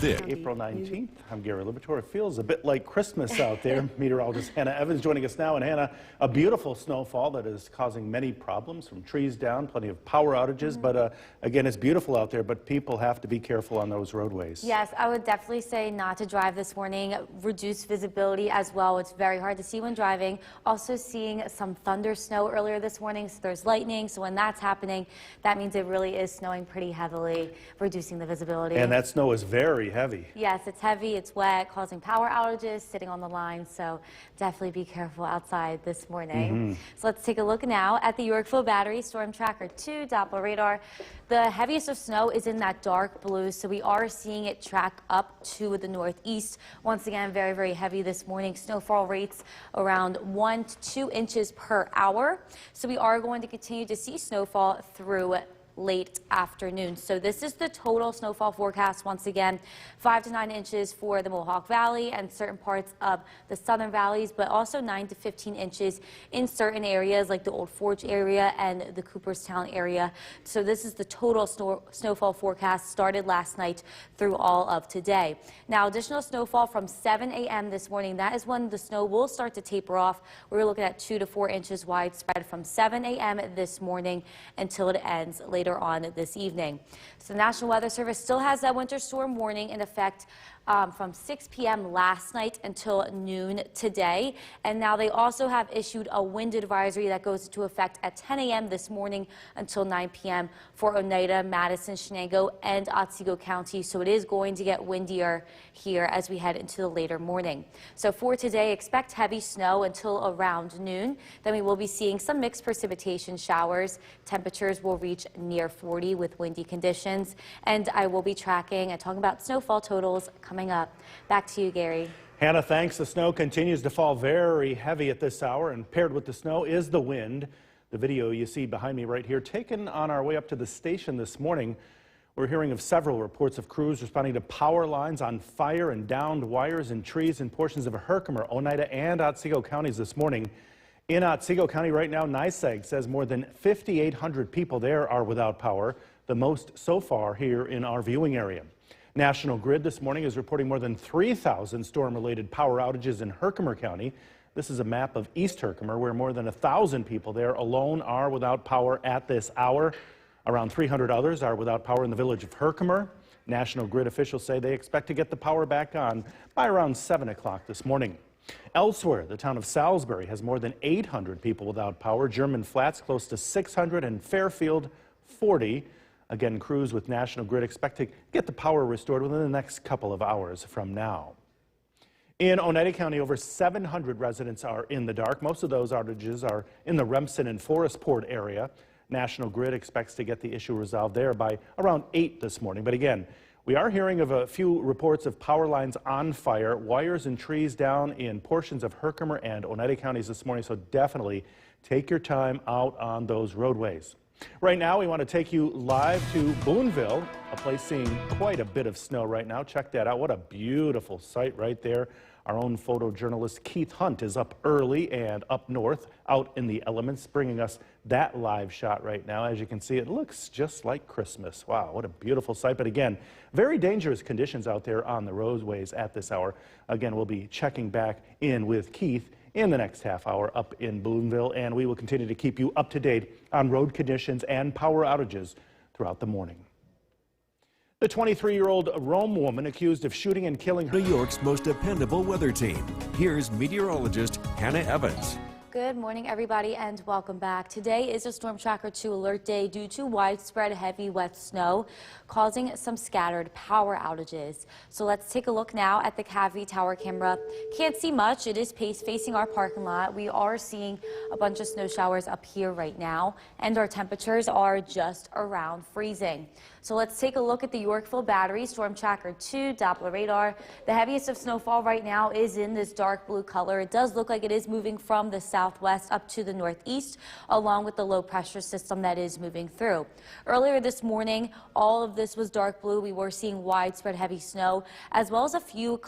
This April 19th. I'm Gary Libator. It feels a bit like Christmas out there. Meteorologist Hannah Evans joining us now. And Hannah, a beautiful snowfall that is causing many problems, from trees down, plenty of power outages. But again, it's beautiful out there, but people have to be careful on those roadways. Yes, I would definitely say not to drive this morning. Reduce visibility as well. It's very hard to see when driving. Also seeing some thunder snow earlier this morning. So there's lightning. So when that's happening, that means it really is snowing pretty heavily, reducing the visibility. And that snow is very heavy. Yes, it's heavy, it's wet, causing power outages, sitting on the line, so definitely be careful outside this morning. So let's take a look now at the Yorkville Battery Storm Tracker 2 Doppler radar. The heaviest of snow is in that dark blue, so we are seeing it track up to the northeast. Once again, very, very heavy this morning. Snowfall rates around 1 to 2 inches per hour. So we are going to continue to see snowfall through late afternoon. So this is the total snowfall forecast. Once again, 5 to 9 inches for the Mohawk Valley and certain parts of the southern valleys, but also 9 to 15 inches in certain areas like the Old Forge area and the Cooperstown area. So this is the total snowfall forecast, started last night through all of today. Now, additional snowfall from 7 a.m. this morning. That is when the snow will start to taper off. We're looking at 2 to 4 inches widespread from 7 a.m. this morning until it ends later on this evening. So the National Weather Service still has that winter storm warning in effect from 6 p.m. last night until noon today. And now they also have issued a wind advisory that goes into effect at 10 a.m. this morning until 9 p.m. for Oneida, Madison, Shenango, and Otsego County. So it is going to get windier here as we head into the later morning. So for today, expect heavy snow until around noon. Then we will be seeing some mixed precipitation showers. Temperatures will reach near 40 with windy conditions. And I will be tracking and talking about snowfall totals coming up. Back to you, Gary. Hannah, thanks. The snow continues to fall very heavy at this hour, and paired with the snow is the wind. The video you see behind me right here, taken on our way up to the station this morning. We're hearing of several reports of crews responding to power lines on fire and downed wires and trees in portions of Herkimer, Oneida, and Otsego counties this morning. In Otsego County right now, NYSEG says more than 5,800 people there are without power, the most so far here in our viewing area. National Grid this morning is reporting more than 3,000 storm-related power outages in Herkimer County. This is a map of East Herkimer, where more than 1,000 people there alone are without power at this hour. Around 300 others are without power in the village of Herkimer. National Grid officials say they expect to get the power back on by around 7 o'clock this morning. Elsewhere, the town of Salisbury has more than 800 people without power. German Flats close to 600, and Fairfield 40. Again, crews with National Grid expect to get the power restored within the next couple of hours from now. In Oneida County, over 700 residents are in the dark. Most of those outages are in the Remsen and Forestport area. National Grid expects to get the issue resolved there by around 8 this morning. But again, we are hearing of a few reports of power lines on fire, wires and trees down in portions of Herkimer and Oneida counties this morning. So definitely take your time out on those roadways. Right now, we want to take you live to Boonville, a place seeing quite a bit of snow right now. Check that out. What a beautiful sight right there. Our own photojournalist Keith Hunt is up early and up north, out in the elements, bringing us that live shot right now. As you can see, it looks just like Christmas. Wow, what a beautiful sight. But again, very dangerous conditions out there on the roadways at this hour. Again, we'll be checking back in with Keith in the next half hour up in Boonville, and we will continue to keep you up to date on road conditions and power outages throughout the morning. The 23-year-old Rome woman accused of shooting and killing New York's most dependable weather team. Here's meteorologist Hannah Evans. Good morning, everybody, and welcome back. Today is a Storm Tracker 2 alert day due to widespread heavy wet snow causing some scattered power outages. So let's take a look now at the Cavity Tower camera. Can't see much. It is facing our parking lot. We are seeing a bunch of snow showers up here right now, and our temperatures are just around freezing. So let's take a look at the Yorkville Battery Storm Tracker 2 Doppler radar. The heaviest of snowfall right now is in this dark blue color. It does look like it is moving from the southwest up to the northeast, along with the low pressure system that is moving through. Earlier this morning, all of this was dark blue. We were seeing widespread heavy snow, as well as a few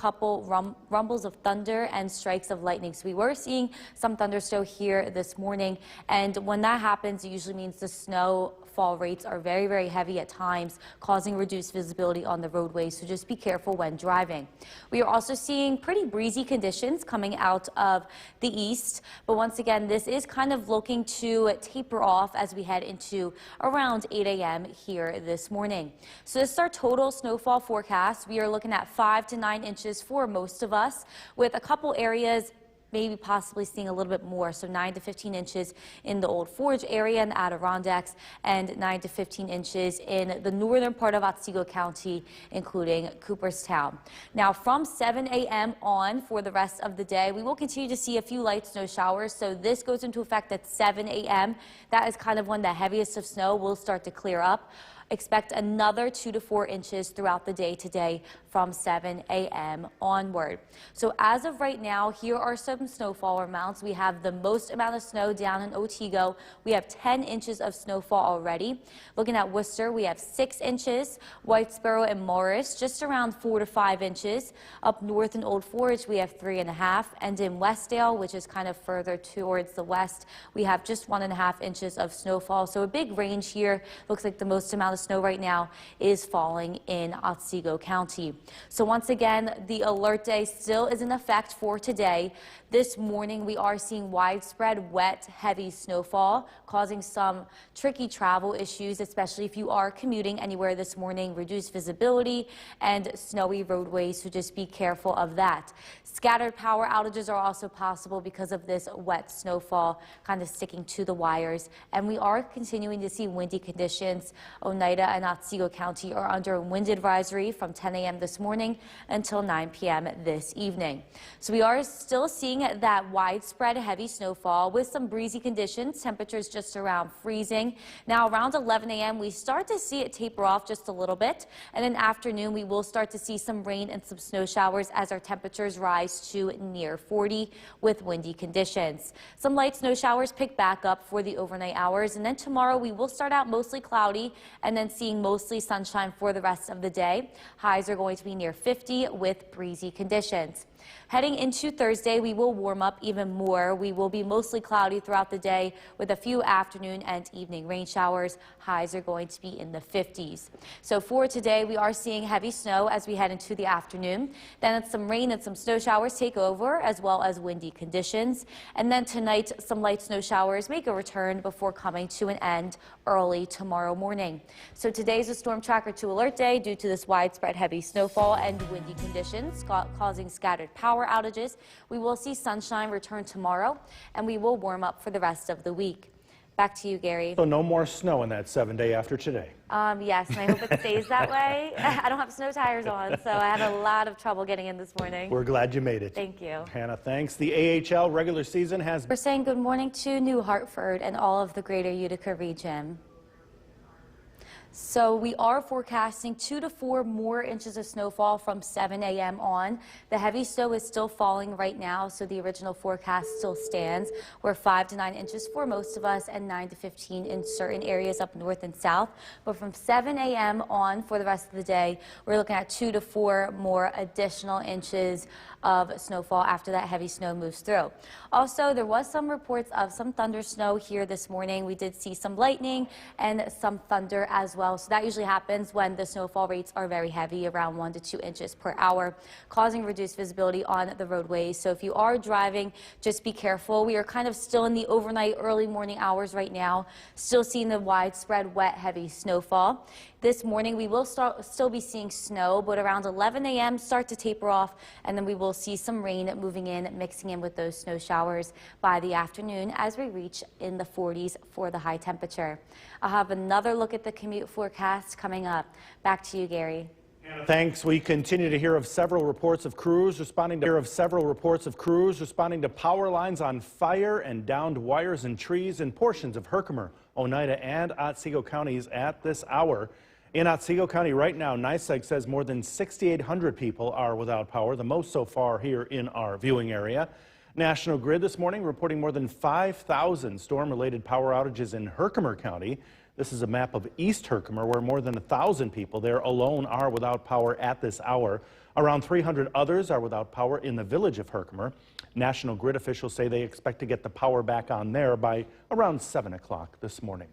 rumbles of thunder and strikes of lightning. So we were seeing some thunderstorm here this morning, and when that happens, it usually means the snow fall rates are very, very heavy at times, causing reduced visibility on the roadways, so just be careful when driving. We are also seeing pretty breezy conditions coming out of the east, but once again, this is kind of looking to taper off as we head into around 8 a.m. here this morning. So this is our total snowfall forecast. We are looking at 5 to 9 inches for most of us, with a couple areas maybe possibly seeing a little bit more, so 9 to 15 inches in the Old Forge area and the Adirondacks, and 9 to 15 inches in the northern part of Otsego County, including Cooperstown. Now, from 7 a.m. on for the rest of the day, we will continue to see a few light snow showers, so this goes into effect at 7 a.m. That is kind of when the heaviest of snow will start to clear up. Expect another 2 to 4 inches throughout the day today from 7 a.m. onward. So as of right now, here are some snowfall amounts. We have the most amount of snow down in Otsego. We have 10 inches of snowfall already. Looking at Worcester, we have 6 inches. Whitesboro and Morris, just around 4 to 5 inches. Up north in Old Forge, we have 3.5. And in Westdale, which is kind of further towards the west, we have just 1.5 inches of snowfall. So a big range here. Looks like the most amount of snow right now is falling in Otsego County. So once again, the alert day still is in effect for today. This morning, we are seeing widespread wet, heavy snowfall, causing some tricky travel issues, especially if you are commuting anywhere this morning. Reduced visibility and snowy roadways, so just be careful of that. Scattered power outages are also possible because of this wet snowfall kind of sticking to the wires. And we are continuing to see windy conditions. Oneida and Otsego County are under a wind advisory from 10 a.m. this morning until 9 p.m. this evening. So we are still seeing that widespread heavy snowfall with some breezy conditions, temperatures just around freezing. Now around 11 a.m. we start to see it taper off just a little bit, and in afternoon we will start to see some rain and some snow showers as our temperatures rise to near 40 with windy conditions. Some light snow showers pick back up for the overnight hours, and then tomorrow we will start out mostly cloudy and then seeing mostly sunshine for the rest of the day. Highs are going to be near 50 with breezy conditions. Heading into Thursday, we will warm up even more. We will be mostly cloudy throughout the day with a few afternoon and evening rain showers. Highs are going to be in the 50s. So for today, we are seeing heavy snow as we head into the afternoon. Then some rain and some snow showers take over, as well as windy conditions. And then tonight, some light snow showers make a return before coming to an end early tomorrow morning. So today's a Storm Tracker 2 alert day due to this widespread heavy snowfall and windy conditions causing scattered power outages. We will see sunshine return tomorrow, and we will warm up for the rest of the week. Back to you, Gary. So no more snow in that 7-day after today. Yes, and I hope it stays that way. I don't have snow tires on, so I had a lot of trouble getting in this morning. We're glad you made it. Thank you. Hannah, thanks. The AHL regular season has... We're saying good morning to New Hartford and all of the greater Utica region. So we are forecasting 2 to 4 more inches of snowfall from 7 a.m. on. The heavy snow is still falling right now, so the original forecast still stands. We're 5 to 9 inches for most of us and 9 to 15 in certain areas up north and south. But from 7 a.m. on for the rest of the day, we're looking at 2 to 4 more additional inches of snowfall after that heavy snow moves through. Also, there was some reports of some thunder snow here this morning. We did see some lightning and some thunder as well. So that usually happens when the snowfall rates are very heavy, around 1 to 2 inches per hour, causing reduced visibility on the roadways. So if you are driving, just be careful. We are kind of still in the overnight, early morning hours right now, still seeing the widespread wet, heavy snowfall. This morning, we will still be seeing snow, but around 11 a.m. start to taper off, and then we will see some rain moving in, mixing in with those snow showers by the afternoon as we reach in the 40s for the high temperature. I'll have another look at the commute forecast coming up. Back to you, Gary. Thanks. We continue to hear of several reports of crews responding to power lines on fire and downed wires and trees in portions of Herkimer, Oneida, and Otsego counties at this hour. In Otsego County right now, NYSEG says more than 6,800 people are without power, the most so far here in our viewing area. National Grid this morning reporting more than 5,000 storm-related power outages in Herkimer County. This is a map of East Herkimer, where more than 1,000 people there alone are without power at this hour. Around 300 others are without power in the village of Herkimer. National Grid officials say they expect to get the power back on there by around 7 o'clock this morning.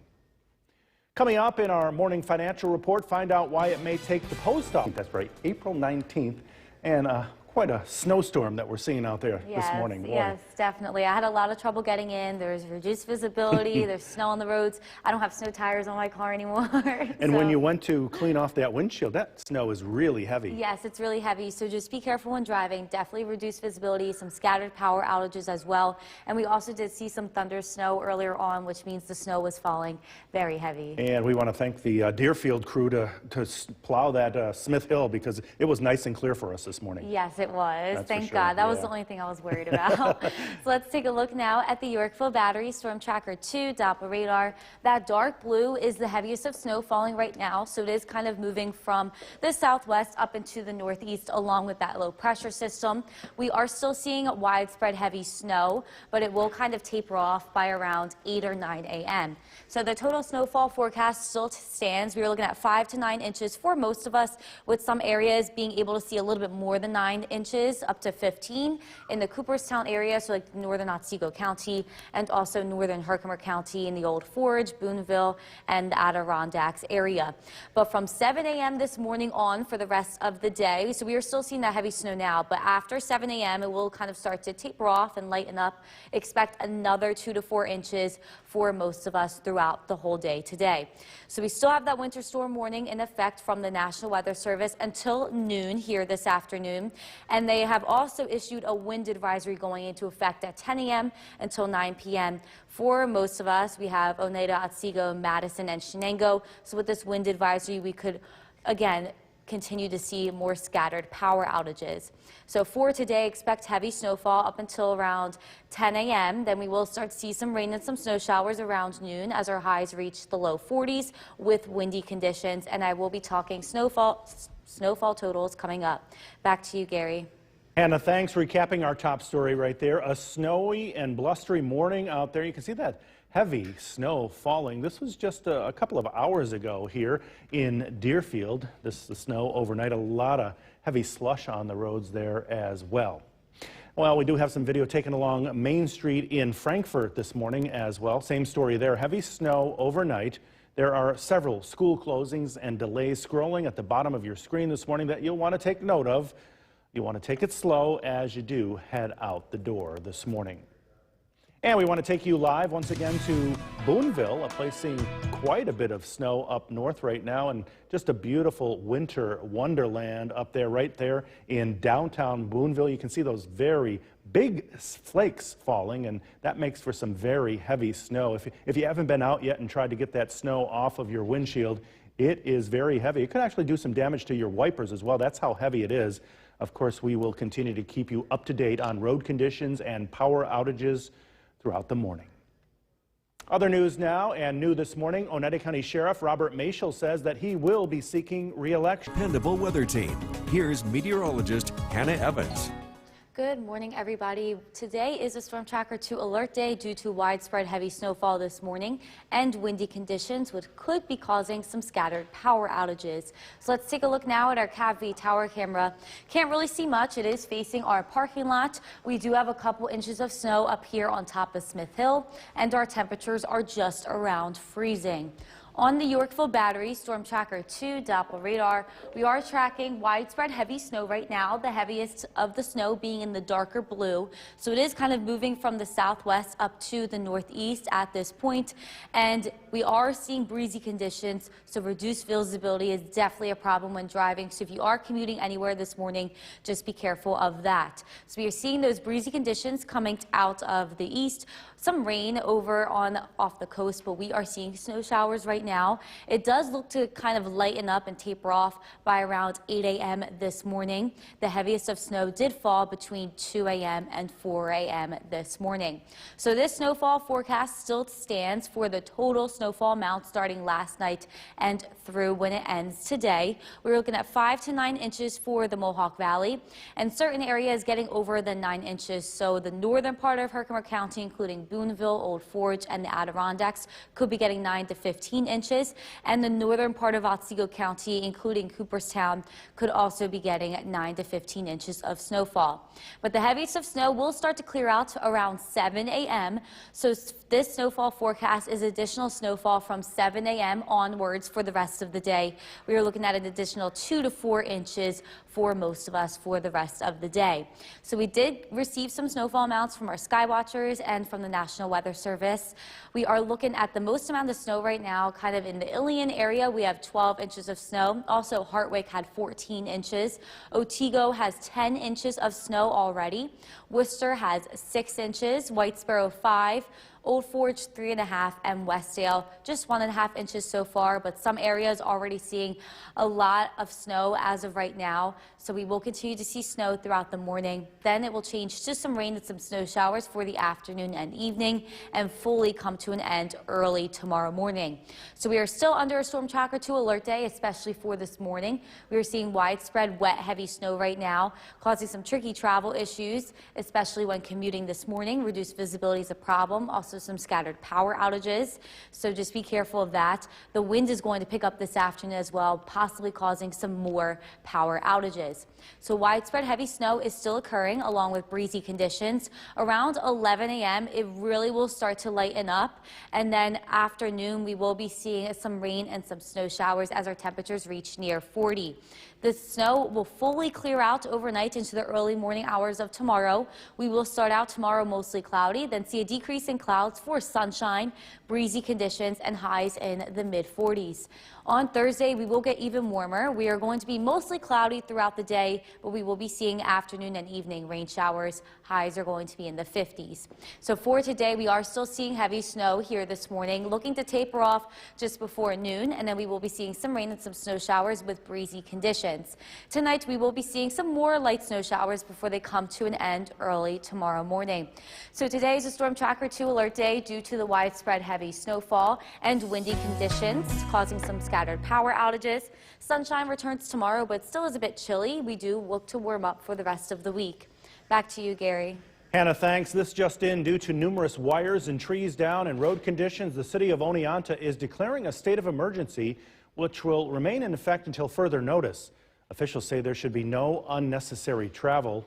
Coming up in our morning financial report, find out why it may take the post office. That's right, April 19th, and quite a snowstorm that we're seeing out there this morning. Boy. Yes, definitely. I had a lot of trouble getting in. There's reduced visibility. There's snow on the roads. I don't have snow tires on my car anymore. And when you went to clean off that windshield, that snow is really heavy. Yes, it's really heavy. So just be careful when driving. Definitely reduced visibility, some scattered power outages as well. And we also did see some thunder snow earlier on, which means the snow was falling very heavy. And we want to thank the Deerfield crew to plow that Smith Hill, because it was nice and clear for us this morning. Yes, it was. That's Thank for sure. God. That was Yeah. the only thing I was worried about. So let's take a look now at the Yorkville Battery Storm Tracker 2 Doppler radar. That dark blue is the heaviest of snow falling right now, so it is kind of moving from the southwest up into the northeast along with that low pressure system. We are still seeing widespread heavy snow, but it will kind of taper off by around 8 or 9 a.m. So the total snowfall forecast still stands. We are looking at 5 to 9 inches for most of us, with some areas being able to see a little bit more than 9 inches, up to 15 in the Cooperstown area, so like northern Otsego County, and also northern Herkimer County in the Old Forge, Boonville, and Adirondacks area. But from 7 a.m. this morning on for the rest of the day, so we are still seeing that heavy snow now, but after 7 a.m. it will kind of start to taper off and lighten up. Expect another 2 to 4 inches for most of us throughout the whole day today. So we still have that winter storm warning in effect from the National Weather Service until noon here this afternoon. And they have also issued a wind advisory going into effect at 10 a.m. until 9 p.m. For most of us, we have Oneida, Otsego, Madison, and Shenango. So with this wind advisory, we could, again, continue to see more scattered power outages. So for today, expect heavy snowfall up until around 10 a.m. Then we will start to see some rain and some snow showers around noon as our highs reach the low 40s with windy conditions. And I will be talking snowfall totals coming up. Back to you, Gary. Hannah, thanks. Recapping our top story right there. A snowy and blustery morning out there. You can see that heavy snow falling. This was just a couple of hours ago here in Deerfield. The snow overnight. A lot of heavy slush on the roads there as well. Well, we do have some video taken along Main Street in Frankfort this morning as well. Same story there. Heavy snow overnight. There are several school closings and delays scrolling at the bottom of your screen this morning that you'll want to take note of. You want to take it slow as you do head out the door this morning. And we want to take you live once again to Boonville, a place seeing quite a bit of snow up north right now, and just a beautiful winter wonderland up there, right there in downtown Boonville. You can see those very big flakes falling, and that makes for some very heavy snow. If you haven't been out yet and tried to get that snow off of your windshield, it is very heavy. It could actually do some damage to your wipers as well. That's how heavy it is. Of course, we will continue to keep you up to date on road conditions and power outages throughout the morning. Other news now, and new this morning, Oneida County Sheriff Robert Mashel says that he will be seeking re-election. Dependable weather team. Here's meteorologist Hannah Evans. Good morning, everybody. Today is a Storm Tracker 2 alert day due to widespread heavy snowfall this morning and windy conditions, which could be causing some scattered power outages. So let's take a look now at our CAV tower camera. Can't really see much. It is facing our parking lot. We do have a couple inches of snow up here on top of Smith Hill, and our temperatures are just around freezing. On the Yorkville Battery Storm Tracker 2 Doppler radar, we are tracking widespread heavy snow right now, the heaviest of the snow being in the darker blue. So it is kind of moving from the southwest up to the northeast at this point. And we are seeing breezy conditions, so reduced visibility is definitely a problem when driving. So if you are commuting anywhere this morning, just be careful of that. So we are seeing those breezy conditions coming out of the east. Some rain over off the coast, but we are seeing snow showers right now. It does look to kind of lighten up and taper off by around 8 a.m. this morning. The heaviest of snow did fall between 2 a.m. and 4 a.m. this morning. So this snowfall forecast still stands for the total snowfall amount starting last night and through when it ends today. We're looking at 5 to 9 inches for the Mohawk Valley, and certain areas getting over the 9 inches. So the northern part of Herkimer County, including Boonville, Old Forge, and the Adirondacks, could be getting 9 to 15 inches, and the northern part of Otsego County, including Cooperstown, could also be getting 9 to 15 inches of snowfall. But the heaviest of snow will start to clear out around 7 a.m. So this snowfall forecast is additional snowfall from 7 a.m. onwards for the rest of the day. We are looking at an additional 2 to 4 inches for most of us for the rest of the day. So we did receive some snowfall amounts from our sky watchers and from the National Weather Service. We are looking at the most amount of snow right now kind of in the Ilion area. We have 12 inches of snow. Also, Hartwick had 14 inches. Otsego has 10 inches of snow already. Worcester has 6 inches. White Sparrow 5. Old Forge 3.5, and Westdale just 1.5 inches so far, but some areas already seeing a lot of snow as of right now. So we will continue to see snow throughout the morning. Then it will change to some rain and some snow showers for the afternoon and evening, and fully come to an end early tomorrow morning. So we are still under a Storm Tracker 2 alert day, especially for this morning. We are seeing widespread wet, heavy snow right now, causing some tricky travel issues, especially when commuting this morning. Reduced visibility is a problem. Also some scattered power outages, so just be careful of that. The wind is going to pick up this afternoon as well, possibly causing some more power outages. So widespread heavy snow is still occurring along with breezy conditions. Around 11 a.m. it really will start to lighten up, and then afternoon we will be seeing some rain and some snow showers as our temperatures reach near 40. The snow will fully clear out overnight into the early morning hours of tomorrow. We will start out tomorrow mostly cloudy, then see a decrease in clouds for sunshine, breezy conditions, and highs in the mid-40s. On Thursday, we will get even warmer. We are going to be mostly cloudy throughout the day, but we will be seeing afternoon and evening rain showers. Highs are going to be in the 50s. So for today, we are still seeing heavy snow here this morning, looking to taper off just before noon, and then we will be seeing some rain and some snow showers with breezy conditions. Tonight, we will be seeing some more light snow showers before they come to an end early tomorrow morning. So today is a Storm Tracker 2 alert day due to the widespread heavy snowfall and windy conditions, causing some scattered power outages. Sunshine returns tomorrow, but still is a bit chilly. We do look to warm up for the rest of the week. Back to you, Gary. Hannah, thanks. This just in, due to numerous wires and trees down and road conditions, the city of Oneonta is declaring a state of emergency, which will remain in effect until further notice. Officials say there should be no unnecessary travel.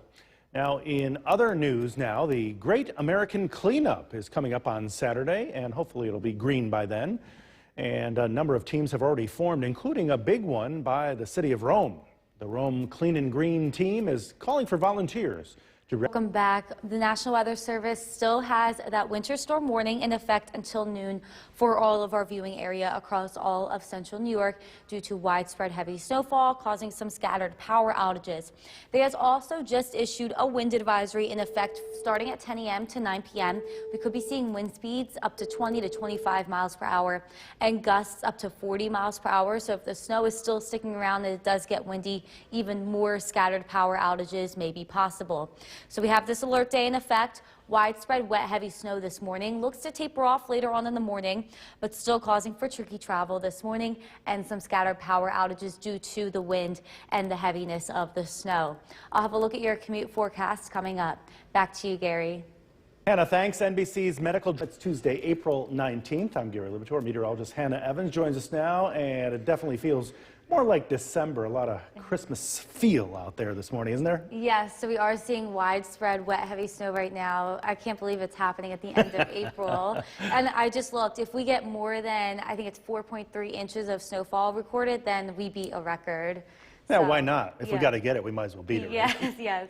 Now, in other news now, the Great American Cleanup is coming up on Saturday, and hopefully it'll be green by then. And a number of teams have already formed, including a big one by the city of Rome. The Rome Clean and Green team is calling for volunteers. Welcome back. The National Weather Service still has that winter storm warning in effect until noon for all of our viewing area across all of central New York due to widespread heavy snowfall causing some scattered power outages. They has also just issued a wind advisory in effect starting at 10 a.m. to 9 p.m. We could be seeing wind speeds up to 20 to 25 miles per hour and gusts up to 40 miles per hour. So if the snow is still sticking around and it does get windy, even more scattered power outages may be possible. So we have this alert day in effect. Widespread wet, heavy snow this morning. Looks to taper off later on in the morning, but still causing for tricky travel this morning and some scattered power outages due to the wind and the heaviness of the snow. I'll have a look at your commute forecast coming up. Back to you, Gary. Hannah, thanks. NBC's Medical. It's Tuesday, April 19th. I'm Gary Libator. Meteorologist Hannah Evans joins us now, and it definitely feels more like December. A lot of Christmas feel out there this morning, isn't there? Yes, so we are seeing widespread wet, heavy snow right now. I can't believe it's happening at the end of April. And I just looked. If we get more than, I think it's 4.3 inches of snowfall recorded, then we beat a record. Yeah, So, why not? If we yeah. got to get it, we might as well beat it. Yes, Right? yes.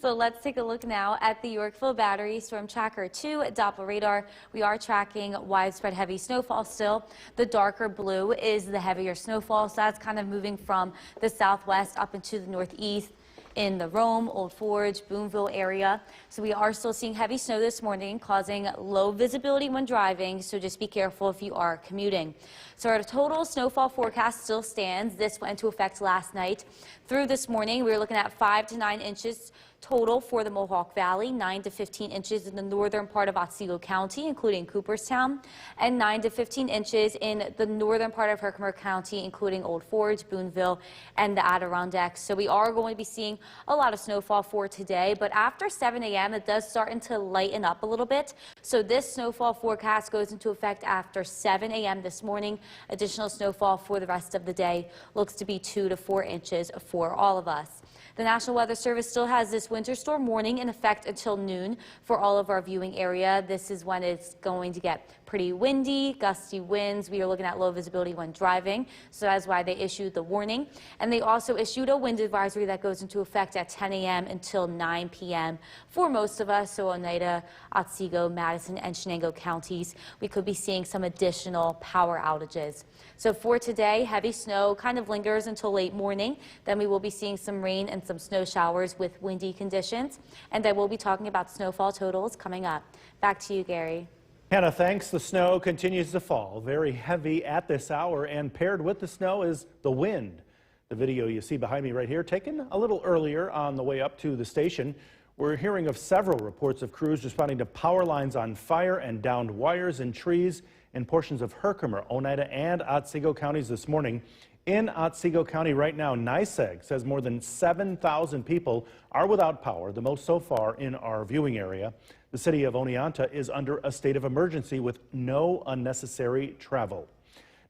So let's take a look now at the Yorkville Battery Storm Tracker 2 Doppler radar. We are tracking widespread heavy snowfall still. The darker blue is the heavier snowfall, so that's kind of moving from the southwest up into the northeast in the Rome, Old Forge, Boonville area. So we are still seeing heavy snow this morning, causing low visibility when driving, so just be careful if you are commuting. So our total snowfall forecast still stands. This went into effect last night. Through this morning, we were looking at 5 to 9 inches total for the Mohawk Valley, 9 to 15 inches in the northern part of Otsego County, including Cooperstown, and 9 to 15 inches in the northern part of Herkimer County, including Old Forge, Boonville, and the Adirondacks. So we are going to be seeing a lot of snowfall for today, but after 7 a.m. it does start to lighten up a little bit. So this snowfall forecast goes into effect after 7 a.m. this morning. Additional snowfall for the rest of the day looks to be 2 to 4 inches for all of us. The National Weather Service still has this winter storm warning in effect until noon for all of our viewing area. This is when it's going to get pretty windy, gusty winds. We are looking at low visibility when driving, so that's why they issued the warning. And they also issued a wind advisory that goes into effect at 10 a.m. until 9 p.m. for most of us, so Oneida, Otsego, Madison, and Shenango counties. We could be seeing some additional power outages. So for today, heavy snow kind of lingers until late morning. Then we will be seeing some rain and some snow showers with windy conditions. And then we'll be talking about snowfall totals coming up. Back to you, Gary. Hannah, thanks. The snow continues to fall, very heavy at this hour, and paired with the snow is the wind. The video you see behind me right here, taken a little earlier on the way up to the station. We're hearing of several reports of crews responding to power lines on fire and downed wires and trees in portions of Herkimer, Oneida, and Otsego counties this morning. In Otsego County right now, NYSEG says more than 7,000 people are without power, the most so far in our viewing area. The city of Oneonta is under a state of emergency with no unnecessary travel.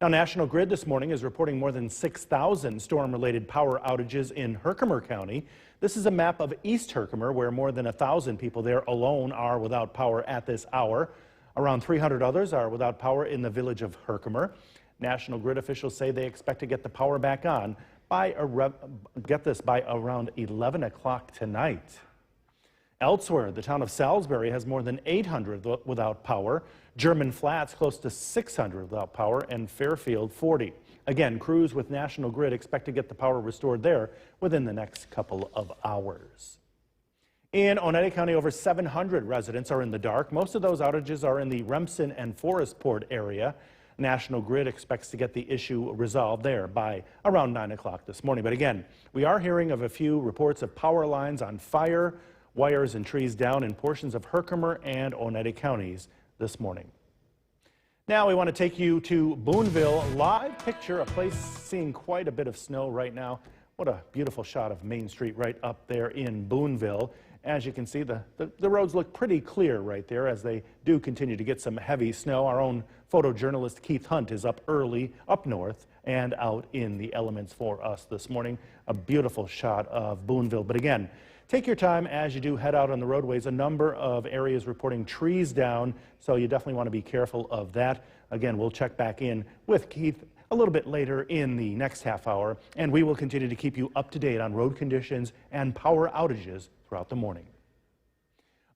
Now, National Grid this morning is reporting more than 6,000 storm-related power outages in Herkimer County. This is a map of East Herkimer, where more than 1,000 people there alone are without power at this hour. Around 300 others are without power in the village of Herkimer. National Grid officials say they expect to get the power back on by around 11 o'clock tonight. Elsewhere, the town of Salisbury has more than 800 without power, German Flats close to 600 without power, and Fairfield 40. Again, crews with National Grid expect to get the power restored there within the next couple of hours. In Oneida County, over 700 residents are in the dark. Most of those outages are in the Remsen and Forestport area. National Grid expects to get the issue resolved there by around 9 o'clock this morning. But again, we are hearing of a few reports of power lines on fire, wires and trees down in portions of Herkimer and Oneida counties this morning. Now we want to take you to Boonville. Live picture, a place seeing quite a bit of snow right now. What a beautiful shot of Main Street right up there in Boonville. As you can see, the roads look pretty clear right there as they do continue to get some heavy snow. Our own photojournalist Keith Hunt is up early, up north, and out in the elements for us this morning. A beautiful shot of Boonville. But again, take your time as you do head out on the roadways. A number of areas reporting trees down, so you definitely want to be careful of that. Again, we'll check back in with Keith a little bit later in the next half hour, and we will continue to keep you up to date on road conditions and power outages throughout the morning.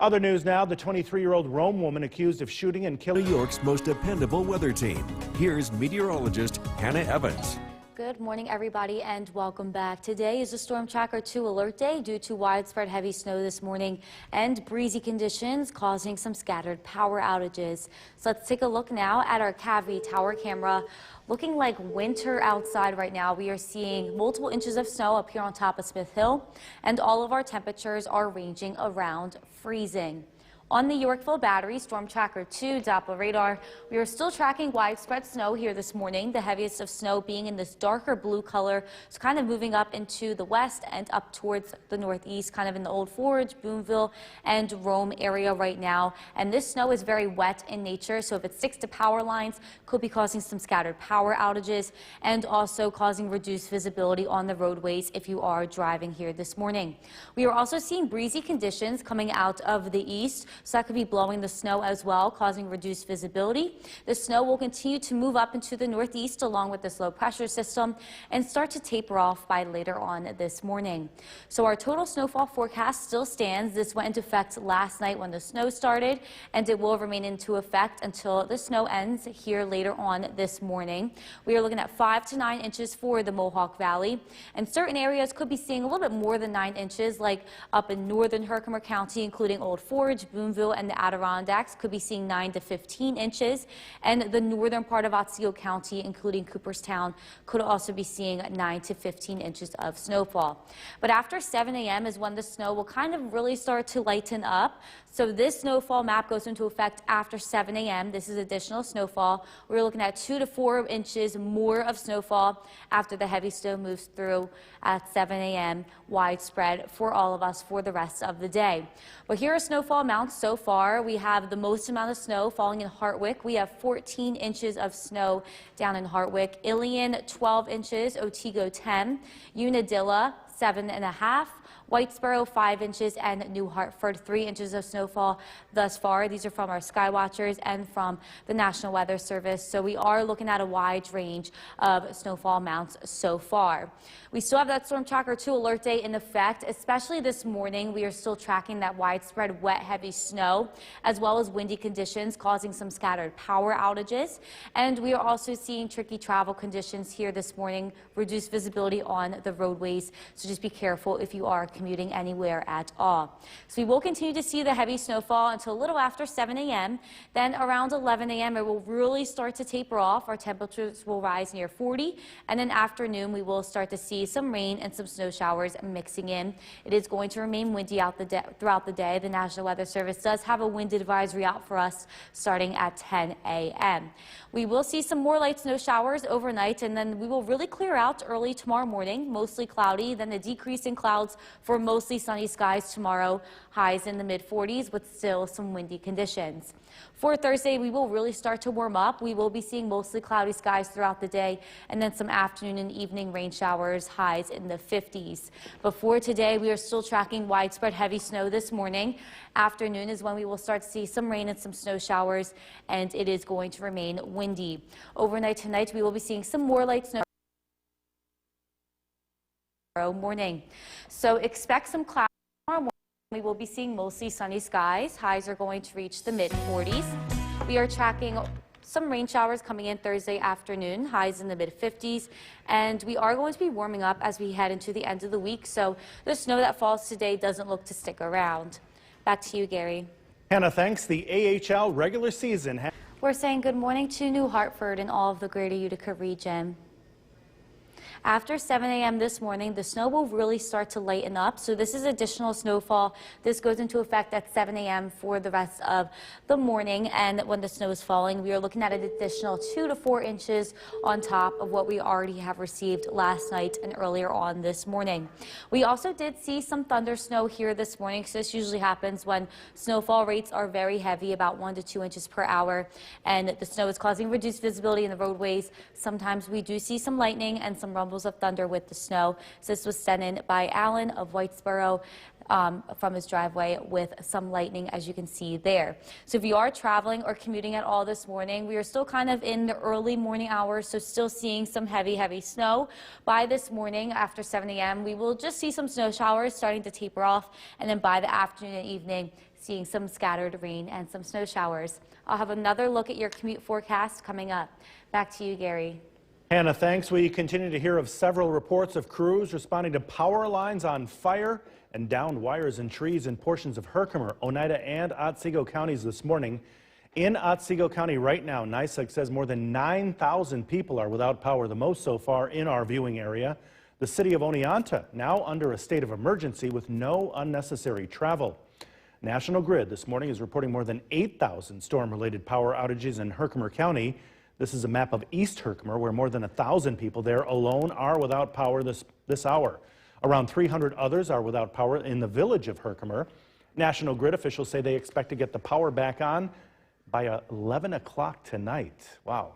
Other news now, the 23-year-old Rome woman accused of shooting and killing New York's most dependable weather team. Here's meteorologist Hannah Evans. Good morning, everybody, and welcome back. Today is a Storm Tracker 2 alert day due to widespread heavy snow this morning and breezy conditions causing some scattered power outages. So let's take a look now at our Cavity Tower camera. Looking like winter outside right now. We are seeing multiple inches of snow up here on top of Smith Hill, and all of our temperatures are ranging around freezing. On the Yorkville Battery Storm Tracker 2 Doppler radar, we are still tracking widespread snow here this morning, the heaviest of snow being in this darker blue color, so kind of moving up into the west and up towards the northeast, kind of in the Old Forge, Boonville, and Rome area right now. And this snow is very wet in nature, so if it sticks to power lines, could be causing some scattered power outages and also causing reduced visibility on the roadways if you are driving here this morning. We are also seeing breezy conditions coming out of the east, so that could be blowing the snow as well, causing reduced visibility. The snow will continue to move up into the northeast along with this low pressure system and start to taper off by later on this morning. So our total snowfall forecast still stands. This went into effect last night when the snow started, and it will remain into effect until the snow ends here later on this morning. We are looking at 5 to 9 inches for the Mohawk Valley, and certain areas could be seeing a little bit more than 9 inches, like up in northern Herkimer County, including Old Forge, Boonville, Boonville and the Adirondacks could be seeing 9 to 15 inches, and the northern part of Otsego County, including Cooperstown, could also be seeing 9 to 15 inches of snowfall. But after 7 a.m. is when the snow will kind of really start to lighten up. So this snowfall map goes into effect after 7 a.m. This is additional snowfall. We're looking at 2 to 4 inches more of snowfall after the heavy snow moves through at 7 a.m. widespread for all of us for the rest of the day. But here are snowfall amounts so far. We have the most amount of snow falling in Hartwick. We have 14 inches of snow down in Hartwick. Ilion, 12 inches. Otsego, 10. Unadilla, 7.5. Whitesboro, 5 inches, and New Hartford, 3 inches of snowfall thus far. These are from our sky watchers and from the National Weather Service. So we are looking at a wide range of snowfall amounts so far. We still have that Storm Tracker 2 alert day in effect, especially this morning. We are still tracking that widespread wet, heavy snow, as well as windy conditions causing some scattered power outages. And we are also seeing tricky travel conditions here this morning, reduced visibility on the roadways. So just be careful if you are commuting anywhere at all. So we will continue to see the heavy snowfall until a little after 7 a.m. Then around 11 a.m. it will really start to taper off. Our temperatures will rise near 40, and in afternoon we will start to see some rain and some snow showers mixing in. It is going to remain windy throughout the day. The National Weather Service does have a wind advisory out for us starting at 10 a.m. We will see some more light snow showers overnight, and then we will really clear out early tomorrow morning, mostly cloudy, then a decrease in clouds for mostly sunny skies tomorrow, highs in the mid-40s with still some windy conditions. For Thursday, we will really start to warm up. We will be seeing mostly cloudy skies throughout the day, and then some afternoon and evening rain showers, highs in the 50s. But for today, we are still tracking widespread heavy snow this morning. Afternoon is when we will start to see some rain and some snow showers, and it is going to remain windy. Overnight tonight, we will be seeing some more light snow tomorrow morning. So expect some clouds tomorrow morning. We will be seeing mostly sunny skies. Highs are going to reach the mid-40s. We are tracking some rain showers coming in Thursday afternoon, highs in the mid-50s, and we are going to be warming up as we head into the end of the week, so the snow that falls today doesn't look to stick around. Back to you, Gary. Hannah, thanks. The AHL regular season. We're saying good morning to New Hartford and all of the greater Utica region. After 7 a.m. this morning, the snow will really start to lighten up. So this is additional snowfall. This goes into effect at 7 a.m. for the rest of the morning. And when the snow is falling, we are looking at an additional 2 to 4 inches on top of what we already have received last night and earlier on this morning. We also did see some thunder snow here this morning. So this usually happens when snowfall rates are very heavy, about 1 to 2 inches per hour. And the snow is causing reduced visibility in the roadways. Sometimes we do see some lightning and some rumbles of thunder with the snow. So this was sent in by Alan of Whitesboro from his driveway with some lightning, as you can see there. So if you are traveling or commuting at all this morning, we are still kind of in the early morning hours, so still seeing some heavy snow. By this morning after 7 a.m. we will just see some snow showers starting to taper off, and then by the afternoon and evening seeing some scattered rain and some snow showers. I'll have another look at your commute forecast coming up. Back to you, Gary. Hannah, thanks. We continue to hear of several reports of crews responding to power lines on fire and downed wires and trees in portions of Herkimer, Oneida, and Otsego counties this morning. In Otsego County right now, NYSEG says more than 9,000 people are without power, the most so far in our viewing area. The city of Oneonta now under a state of emergency with no unnecessary travel. National Grid this morning is reporting more than 8,000 storm-related power outages in Herkimer County. This is a map of East Herkimer, where more than 1,000 people there alone are without power this hour. Around 300 others are without power in the village of Herkimer. National Grid officials say they expect to get the power back on by 11 o'clock tonight. Wow.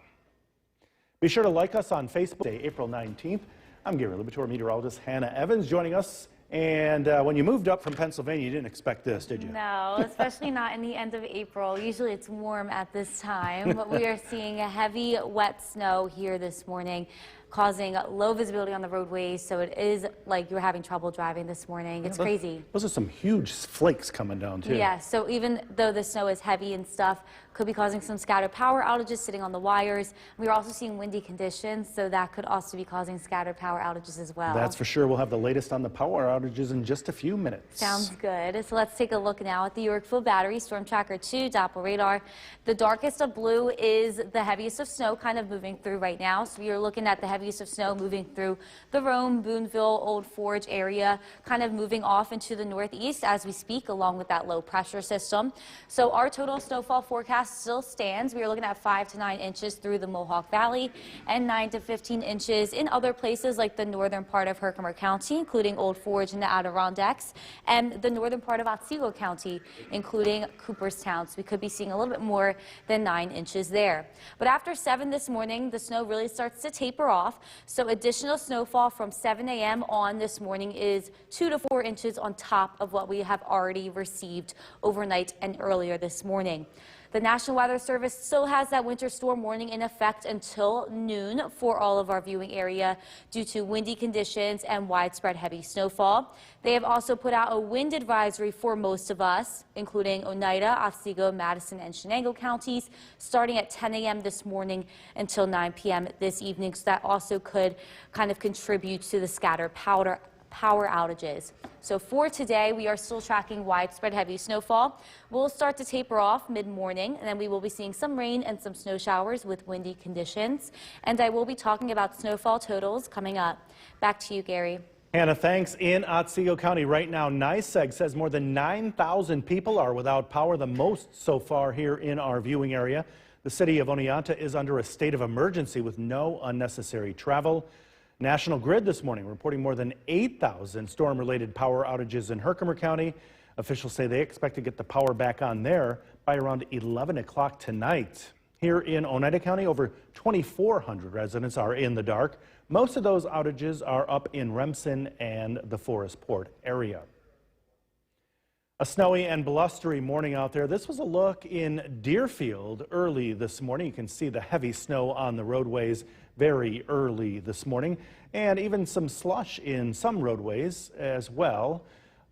Be sure to like us on Facebook. April 19th. I'm Gary Libator, meteorologist Hannah Evans joining us. And when you moved up from Pennsylvania, you didn't expect this, did you? No, especially not in the end of April. Usually it's warm at this time, but we are seeing a heavy, wet snow here this morning, causing low visibility on the roadways. So it is like you're having trouble driving this morning. It's crazy. Those are some huge flakes coming down too. Yeah, so even though the snow is heavy and stuff, could be causing some scattered power outages sitting on the wires. We are also seeing windy conditions, so that could also be causing scattered power outages as well. That's for sure. We'll have the latest on the power outages in just a few minutes. Sounds good. So let's take a look now at the Yorkville Battery Storm Tracker 2 Doppler radar. The darkest of blue is the heaviest of snow kind of moving through right now. So we are looking at the heaviest of snow moving through the Rome, Boonville, Old Forge area, kind of moving off into the northeast as we speak, along with that low pressure system. So our total snowfall forecast still stands. We are looking at 5 to 9 inches through the Mohawk Valley and 9 to 15 inches in other places like the northern part of Herkimer County, including Old Forge and the Adirondacks, and the northern part of Otsego County, including Cooperstown. So we could be seeing a little bit more than 9 inches there. But after 7 this morning, the snow really starts to taper off. So additional snowfall from 7 a.m. on this morning is 2 to 4 inches on top of what we have already received overnight and earlier this morning. The National Weather Service still has that winter storm warning in effect until noon for all of our viewing area due to windy conditions and widespread heavy snowfall. They have also put out a wind advisory for most of us, including Oneida, Otsego, Madison, and Shenango counties, starting at 10 a.m. this morning until 9 p.m. this evening. So that also could kind of contribute to the scattered power outages. So for today, we are still tracking widespread heavy snowfall. We'll start to taper off mid-morning, and then we will be seeing some rain and some snow showers with windy conditions. And I will be talking about snowfall totals coming up. Back to you, Gary. Hannah, thanks. In Otsego County right now, NYSEG says more than 9,000 people are without power, the most so far here in our viewing area. The city of Oneonta is under a state of emergency with no unnecessary travel. National Grid this morning reporting more than 8,000 storm-related power outages in Herkimer County. Officials say they expect to get the power back on there by around 11 o'clock tonight. Here in Oneida County, over 2,400 residents are in the dark. Most of those outages are up in Remsen and the Forestport area. A snowy and blustery morning out there. This was a look in Deerfield early this morning. You can see the heavy snow on the roadways very early this morning, and even some slush in some roadways as well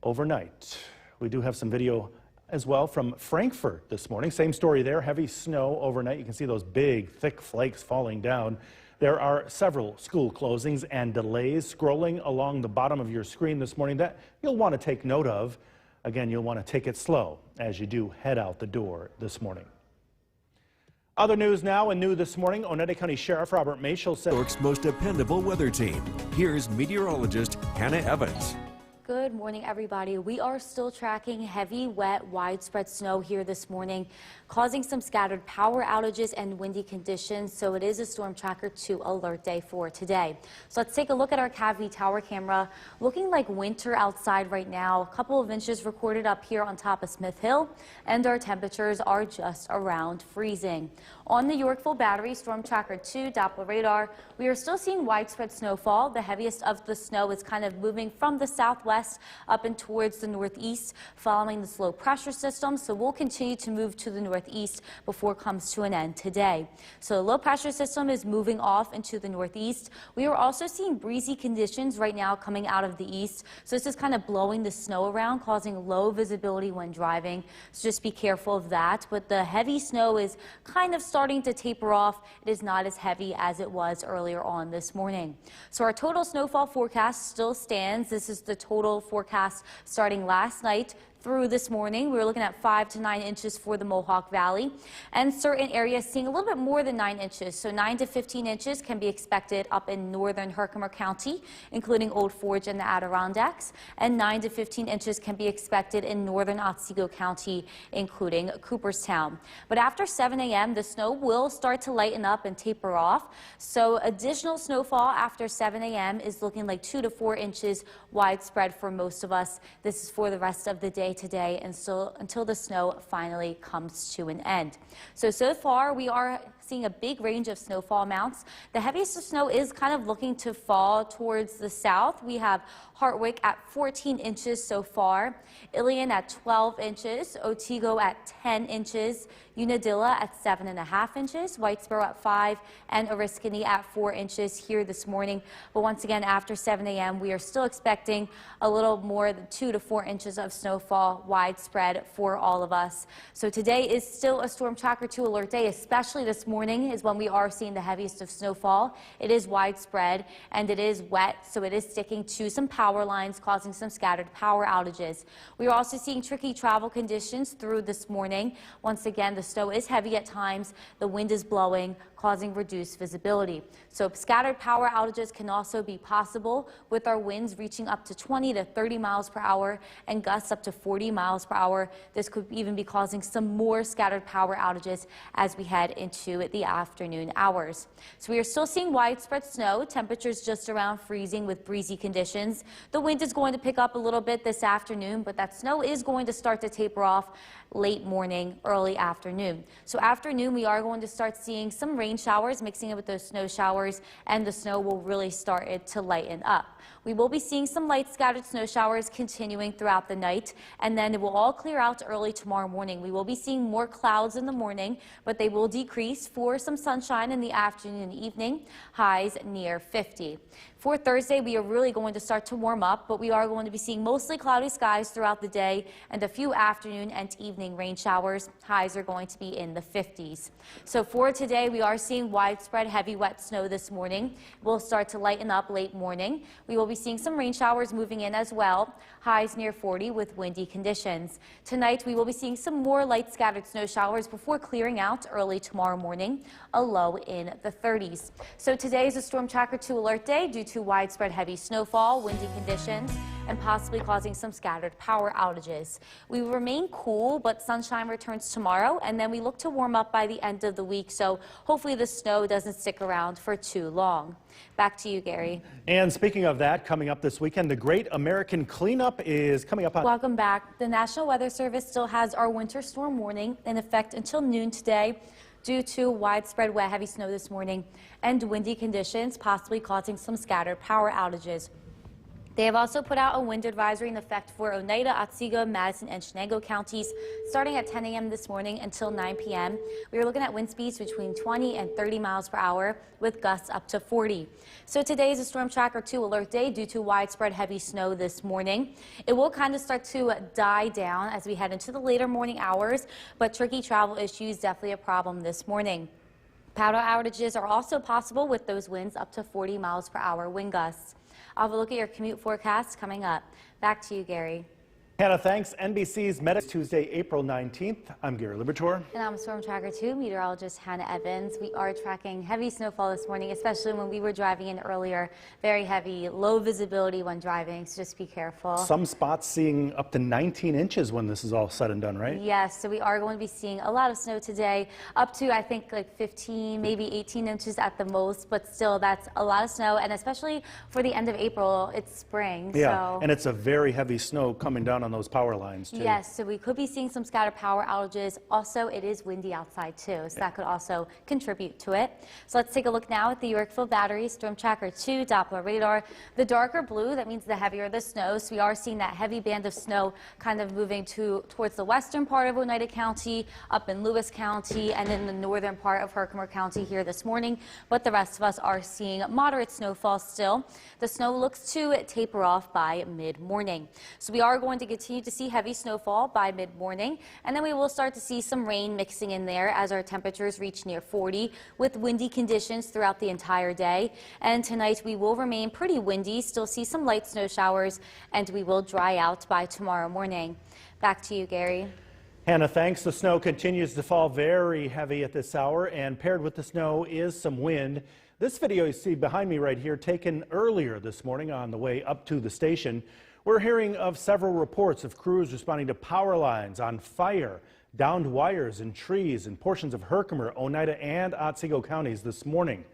overnight. We do have some video as well from Frankfort this morning. Same story there, heavy snow overnight. You can see those big, thick flakes falling down. There are several school closings and delays scrolling along the bottom of your screen this morning that you'll want to take note of. Again, you'll want to take it slow as you do head out the door this morning. Other news now, and new this morning, Oneida County Sheriff Robert Mashel said York's most dependable weather team. Here's meteorologist Hannah Evans. Good morning, everybody. We are still tracking heavy, wet, widespread snow here this morning, causing some scattered power outages and windy conditions. So it is a Storm Tracker 2 alert day for today. So let's take a look at our CAVV tower camera. Looking like winter outside right now. A couple of inches recorded up here on top of Smith Hill, and our temperatures are just around freezing. On the Yorkville Battery Storm Tracker 2 Doppler radar, we are still seeing widespread snowfall. The heaviest of the snow is kind of moving from the southwest up and towards the northeast following this low pressure system. So we'll continue to move to the northeast before it comes to an end today. So the low pressure system is moving off into the northeast. We are also seeing breezy conditions right now coming out of the east. So this is kind of blowing the snow around, causing low visibility when driving. So just be careful of that. But the heavy snow is kind of starting to taper off. It is not as heavy as it was earlier on this morning. So our total snowfall forecast still stands. This is the total forecast starting last night through this morning. We were looking at 5 to 9 inches for the Mohawk Valley, and certain areas seeing a little bit more than 9 inches. So 9 to 15 inches can be expected up in northern Herkimer County, including Old Forge and the Adirondacks, and 9 to 15 inches can be expected in northern Otsego County, including Cooperstown. But after 7 a.m., the snow will start to lighten up and taper off. So additional snowfall after 7 a.m. is looking like 2 to 4 inches widespread for most of us. This is for the rest of the day today, and so until the snow finally comes to an end. So far we are seeing a big range of snowfall amounts. The heaviest of snow is kind of looking to fall towards the south. We have Hartwick at 14 inches so far, Ilion at 12 inches, Otsego at 10 inches, Unadilla at 7.5 inches, Whitesboro at 5, and Oriskany at 4 inches here this morning. But once again, after 7 a.m., we are still expecting a little more than 2 to 4 inches of snowfall widespread for all of us. So today is still a Storm Tracker 2 alert day, especially this morning is when we are seeing the heaviest of snowfall. It is widespread and it is wet, so it is sticking to some power lines, causing some scattered power outages. We are also seeing tricky travel conditions through this morning. Once again, the snow is heavy at times. The wind is blowing, causing reduced visibility. So scattered power outages can also be possible, with our winds reaching up to 20 to 30 miles per hour and gusts up to 40 miles per hour. This could even be causing some more scattered power outages as we head into the afternoon hours. So we are still seeing widespread snow, temperatures just around freezing with breezy conditions. The wind is going to pick up a little bit this afternoon, but that snow is going to start to taper off late morning, early afternoon. So afternoon, we are going to start seeing some rain showers mixing in with those snow showers, and the snow will really start to lighten up. We will be seeing some light scattered snow showers continuing throughout the night, and then it will all clear out early tomorrow morning. We will be seeing more clouds in the morning, but they will decrease for some sunshine in the afternoon and evening, highs near 50. For Thursday, we are really going to start to warm up, but we are going to be seeing mostly cloudy skies throughout the day and a few afternoon and evening rain showers. Highs are going to be in the 50s. So for today, we are seeing widespread heavy wet snow this morning. We'll start to lighten up late morning. We will be seeing some rain showers moving in as well. Highs near 40 with windy conditions. Tonight, we will be seeing some more light scattered snow showers before clearing out early tomorrow morning, a low in the 30s. So today is a Storm Tracker 2 alert day due to widespread heavy snowfall, windy conditions, and possibly causing some scattered power outages. We will remain cool, but sunshine returns tomorrow, and then we look to warm up by the end of the week, so hopefully the snow doesn't stick around for too long. Back to you, Gary. And speaking of that, coming up this weekend, the Great American Cleanup is coming up on... Welcome back. The National Weather Service still has our winter storm warning in effect until noon today, due to widespread wet, heavy snow this morning and windy conditions, possibly causing some scattered power outages. They have also put out a wind advisory in effect for Oneida, Otsego, Madison, and Chenango counties starting at 10 a.m. this morning until 9 p.m. We are looking at wind speeds between 20 and 30 miles per hour with gusts up to 40. So today is a Storm Tracker 2 alert day due to widespread heavy snow this morning. It will kind of start to die down as we head into the later morning hours, but tricky travel issues definitely a problem this morning. Power outages are also possible with those winds up to 40 miles per hour wind gusts. I'll have a look at your commute forecast coming up. Back to you, Gary. Hannah, thanks. NBC's Met Tuesday, April 19th. I'm Gary Libertor. And I'm Storm Tracker 2 meteorologist Hannah Evans. We are tracking heavy snowfall this morning, especially when we were driving in earlier. Very heavy, low visibility when driving, so just be careful. Some spots seeing up to 19 inches when this is all said and done, right? Yes, so we are going to be seeing a lot of snow today, up to I think like 15, maybe 18 inches at the most, but still that's a lot of snow, and especially for the end of April, it's spring. Yeah, so. And it's a very heavy snow coming down on those power lines too. Yes, so we could be seeing some scattered power outages. Also, it is windy outside too, so that could also contribute to it. So let's take a look now at the Yorkville Battery Storm Tracker 2 Doppler radar. The darker blue, that means the heavier the snow. So we are seeing that heavy band of snow kind of moving towards the western part of Oneida County, up in Lewis County, and in the northern part of Herkimer County here this morning. But the rest of us are seeing moderate snowfall still. The snow looks to taper off by mid-morning. So we are going to continue to see heavy snowfall by mid-morning, and then we will start to see some rain mixing in there as our temperatures reach near 40 with windy conditions throughout the entire day. And tonight we will remain pretty windy, still see some light snow showers, and we will dry out by tomorrow morning. Back to you, Gary. Hannah, thanks. The snow continues to fall very heavy at this hour, and paired with the snow is some wind. This video you see behind me right here, taken earlier this morning on the way up to the station. We're hearing of several reports of crews responding to power lines on fire, downed wires and trees in portions of Herkimer, Oneida, and Otsego counties this morning.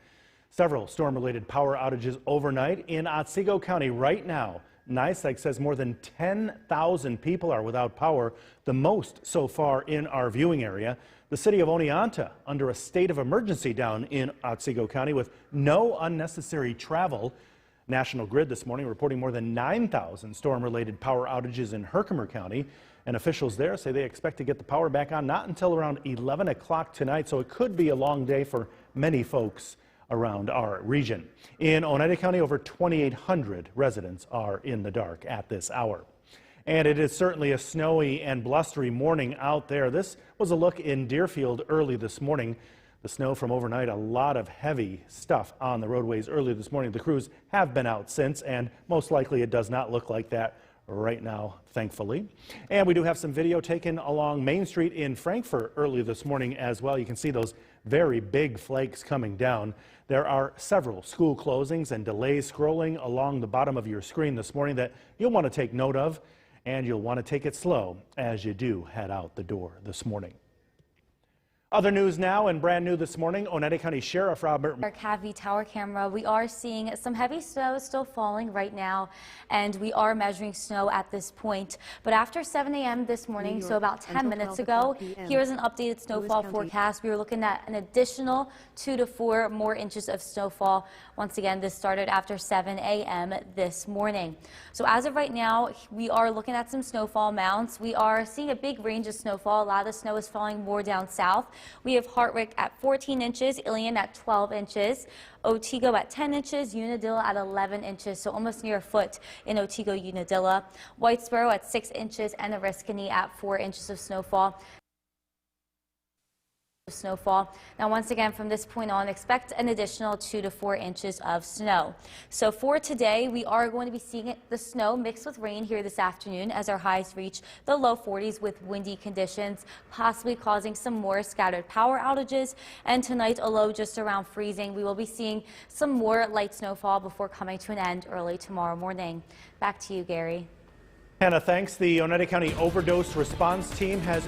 Several storm-related power outages overnight in Otsego County right now. NYSEG says more than 10,000 people are without power, the most so far in our viewing area. The city of Oneonta under a state of emergency down in Otsego County with no unnecessary travel. National Grid this morning reporting more than 9,000 storm-related power outages in Herkimer County. And officials there say they expect to get the power back on not until around 11 o'clock tonight, so it could be a long day for many folks around our region. In Oneida County, over 2,800 residents are in the dark at this hour. And it is certainly a snowy and blustery morning out there. This was a look in Deerfield early this morning. The snow from overnight, a lot of heavy stuff on the roadways early this morning. The crews have been out since, and most likely it does not look like that right now, thankfully. And we do have some video taken along Main Street in Frankfort early this morning as well. You can see those very big flakes coming down. There are several school closings and delays scrolling along the bottom of your screen this morning that you'll want to take note of, and you'll want to take it slow as you do head out the door this morning. Other news now, and brand new this morning, Oneida County Sheriff Robert. Our CAVI tower camera, we are seeing some heavy snow still falling right now, and we are measuring snow at this point. But after 7 a.m. this morning, so about 10 minutes ago, here's an updated snowfall forecast. We were looking at an additional 2 to 4 more inches of snowfall. Once again, this started after 7 a.m. this morning. So as of right now, we are looking at some snowfall mounts. We are seeing a big range of snowfall. A lot of the snow is falling more down south. We have Hartwick at 14 inches, Ilion at 12 inches, Otsego at 10 inches, Unadilla at 11 inches, so almost near a foot in Otsego, Unadilla, Whitesboro at 6 inches, and Oriskany at 4 inches of snowfall. Now, once again, from this point on, expect an additional 2 to 4 inches of snow. So for today, we are going to be seeing the snow mixed with rain here this afternoon as our highs reach the low 40s with windy conditions, possibly causing some more scattered power outages. And tonight, a low just around freezing. We will be seeing some more light snowfall before coming to an end early tomorrow morning. Back to you, Gary. Hannah, thanks. The Oneida County Overdose Response Team has